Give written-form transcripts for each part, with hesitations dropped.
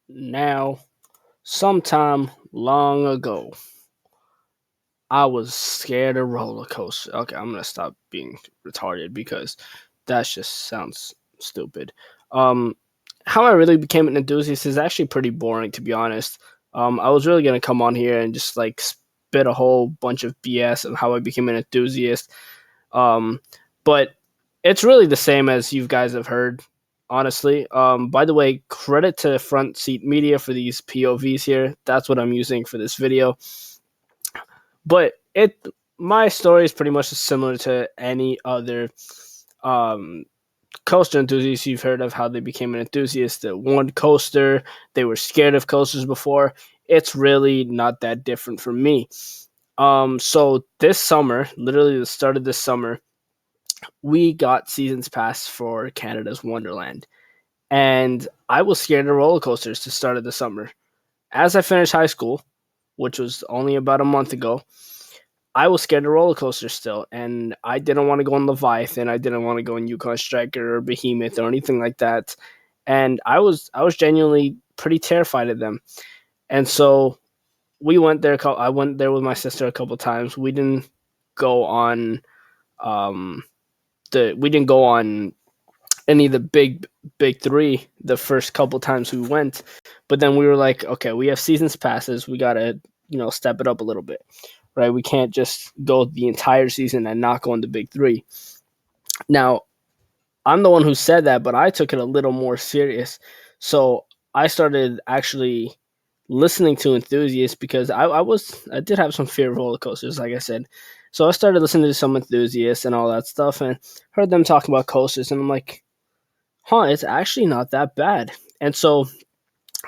Now, sometime long ago, I was scared of roller coasters. Okay, I'm gonna stop being retarded because that just sounds stupid. Um, how I really became an enthusiast is actually pretty boring, to be honest. I was really gonna come on here and just like spit a whole bunch of BS on how I became an enthusiast. Um, but it's really the same as you guys have heard, honestly. By the way, credit to Front Seat Media for these POVs here. That's what I'm using for this video. But my story is pretty much similar to any other um, coaster enthusiast you've heard of. How they became an enthusiast. The one coaster, they were scared of coasters before. It's really not that different from me. So this summer, literally the start of this summer, we got seasons pass for Canada's Wonderland. And I was scared of roller coasters to start of the summer. As I finished high school, which was only about a month ago, I was scared of roller coasters still, and I didn't want to go on Leviathan. I didn't want to go on Yukon Striker or Behemoth or anything like that. And I was genuinely pretty terrified of them. And so we went there. I went there with my sister a couple times. Go on um we didn't go on any of the big three the first couple times we went, but then we were like, okay, we have seasons passes. We gotta step it up a little bit, right? We can't just go the entire season and not go on the big three. Now, I'm the one who said that, but I took it a little more serious. So I started actually listening to enthusiasts because I did have some fear of roller coasters, like I said. So I started listening to some enthusiasts and all that stuff, and heard them talk about coasters, and I'm like, huh, it's actually not that bad. And so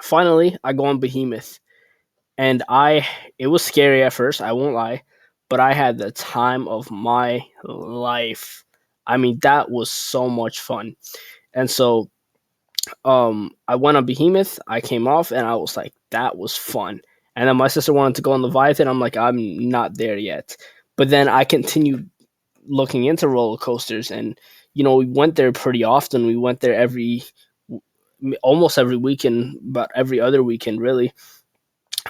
finally, I go on Behemoth, and it was scary at first, I won't lie, but I had the time of my life. I mean, that was so much fun. And so I went on Behemoth, I came off, and I was like, that was fun. And then my sister wanted to go on Leviathan. I'm like, I'm not there yet. But then I continued looking into roller coasters, and we went there pretty often. We went there almost every weekend, but every other weekend, really.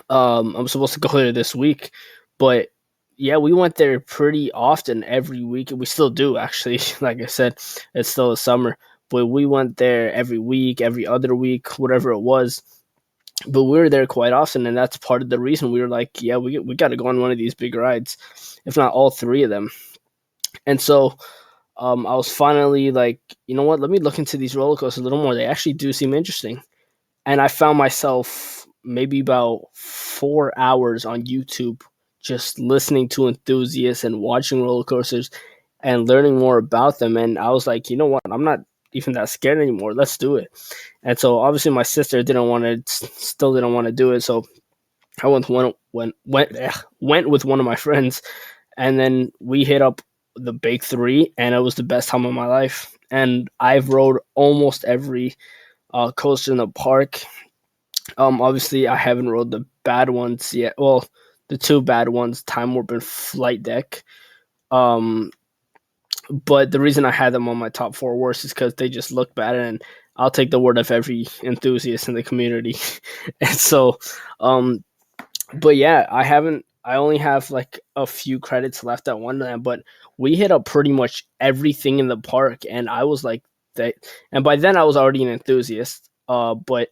I'm supposed to go there this week, but yeah, we went there pretty often every week. We still do, actually. Like I said, it's still a summer, but we went there every week, every other week, whatever it was. But we were there quite often, and that's part of the reason we were like, yeah, we got to go on one of these big rides, if not all three of them. And so I was finally like, you know what? Let me look into these roller coasters a little more. They actually do seem interesting. And I found myself maybe about 4 hours on YouTube just listening to enthusiasts and watching roller coasters and learning more about them. And I was like, you know what? I'm not even that scared anymore. Let's do it. And so obviously my sister still didn't want to do it. So I went with one of my friends, and then we hit up the big three, and it was the best time of my life. And I've rode almost every coaster in the park. Obviously, I haven't rode the bad ones yet. Well, the two bad ones, Time Warp and Flight Deck. Um, but the reason I had them on my top four worst is because they just look bad, and I'll take the word of every enthusiast in the community. And so, um, but yeah, I haven't. I only have like a few credits left at Wonderland, but we hit up pretty much everything in the park, and I was like that. And by then, I was already an enthusiast. But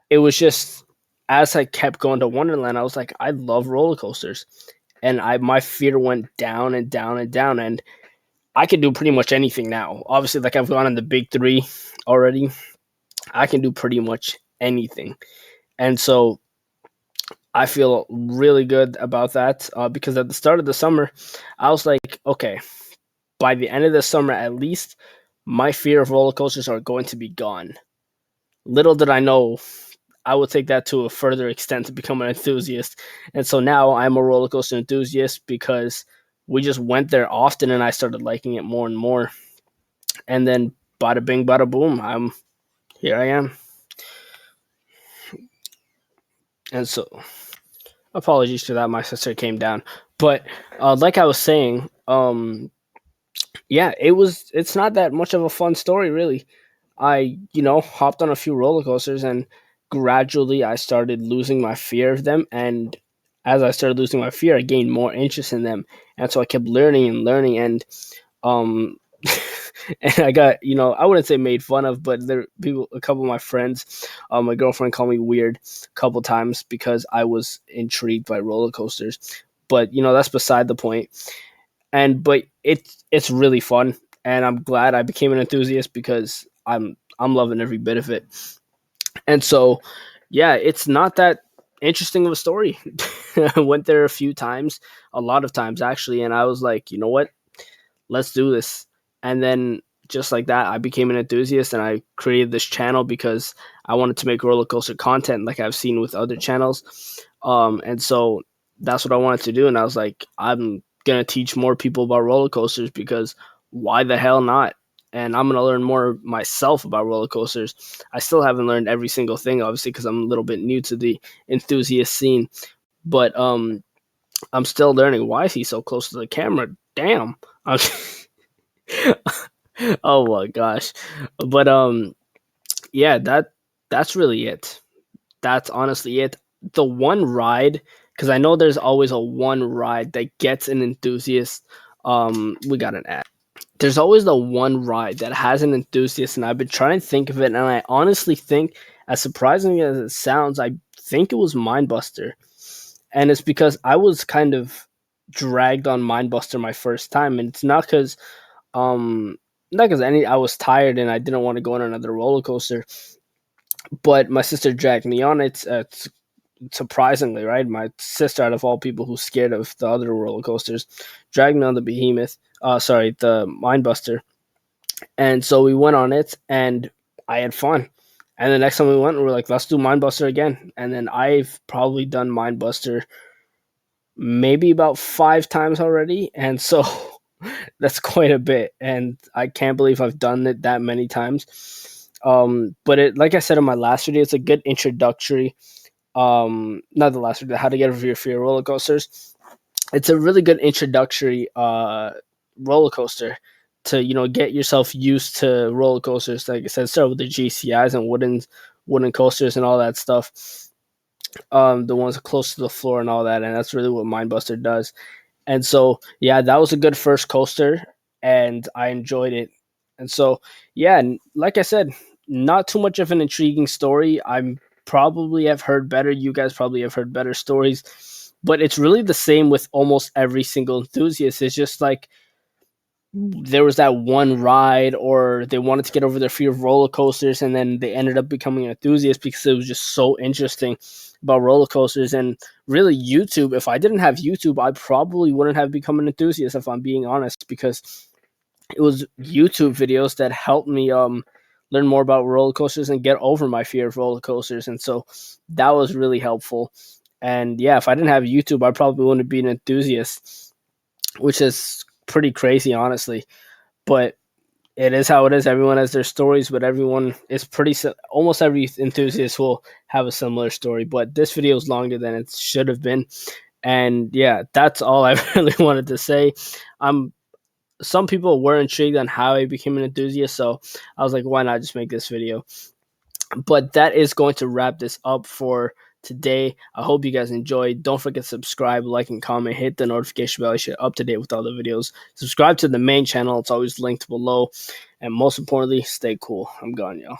it was just as I kept going to Wonderland, I was like, I love roller coasters, and I my fear went down and down and down, and I can do pretty much anything now. Obviously, like I've gone in the big three already, I can do pretty much anything, and so I feel really good about that because at the start of the summer, I was like, okay, by the end of the summer at least, my fear of roller coasters are going to be gone. Little did I know I would take that to a further extent to become an enthusiast. And so now I'm a roller coaster enthusiast because we just went there often and I started liking it more and more. And then bada bing, bada boom, here I am. And so apologies for that. My sister came down. But like I was saying, yeah, it's not that much of a fun story, really. I hopped on a few roller coasters, and gradually I started losing my fear of them, and as I started losing my fear, I gained more interest in them, and so I kept learning and learning, and um and I got, I wouldn't say made fun of, but there people, a couple of my friends, my girlfriend called me weird a couple times because I was intrigued by roller coasters, but that's beside the point. And but it's really fun, and I'm glad I became an enthusiast because I'm loving every bit of it. And so, yeah, it's not that interesting of a story. I went there a few times, a lot of times actually, and I was like, you know what, let's do this. And then just like that, I became an enthusiast, and I created this channel because I wanted to make roller coaster content like I've seen with other channels. And so that's what I wanted to do. And I was like, I'm going to teach more people about roller coasters because why the hell not? And I'm going to learn more myself about roller coasters. I still haven't learned every single thing, obviously, because I'm a little bit new to the enthusiast scene. But I'm still learning. Why is he so close to the camera? Damn. Oh my gosh. But yeah, that's really it. That's honestly it. The one ride, because I know there's always a one ride that gets an enthusiast. We got an ad. There's always the one ride that has an enthusiast, and I've been trying to think of it, and I honestly think, as surprising as it sounds, I think it was Mindbuster. And it's because I was kind of dragged on Mindbuster my first time, and it's um not because any I was tired and I didn't want to go on another roller coaster, but my sister dragged me on it. Surprisingly, right? My sister, out of all people who's scared of the other roller coasters, dragged me on the Behemoth. Sorry, the Mindbuster, and so we went on it, and I had fun. And the next time we went, we were like, let's do Mindbuster again. And then I've probably done Mindbuster maybe about 5 times already, and so that's quite a bit, and I can't believe I've done it that many times. But it, like I said in my last video, it's a good introductory. Not the last video, how to get over your fear of roller coasters. It's a really good introductory roller coaster to get yourself used to roller coasters. Like I said, start with the GCIs and wooden coasters and all that stuff. The ones close to the floor and all that, and that's really what Mindbuster does. And so, yeah, that was a good first coaster, and I enjoyed it. And so, yeah, like I said, not too much of an intriguing story. I'm probably have heard better. You guys probably have heard better stories, but it's really the same with almost every single enthusiast. It's just like there was that one ride, or they wanted to get over their fear of roller coasters, and then they ended up becoming an enthusiast because it was just so interesting about roller coasters. And really, YouTube, if I didn't have YouTube, I probably wouldn't have become an enthusiast, if I'm being honest, because it was YouTube videos that helped me learn more about roller coasters and get over my fear of roller coasters. And so that was really helpful. And yeah, if I didn't have YouTube, I probably wouldn't be an enthusiast, which is pretty crazy, honestly. But it is how it is. Everyone has their stories, but everyone is almost every enthusiast will have a similar story. But this video is longer than it should have been. And yeah, that's all I really wanted to say. Some people were intrigued on how I became an enthusiast, so I was like, why not just make this video? But that is going to wrap this up for today. I hope you guys enjoyed. Don't forget to subscribe, like, and comment. Hit the notification bell. You're up to date with all the videos. Subscribe to the main channel. It's always linked below. And most importantly, stay cool. I'm gone, y'all.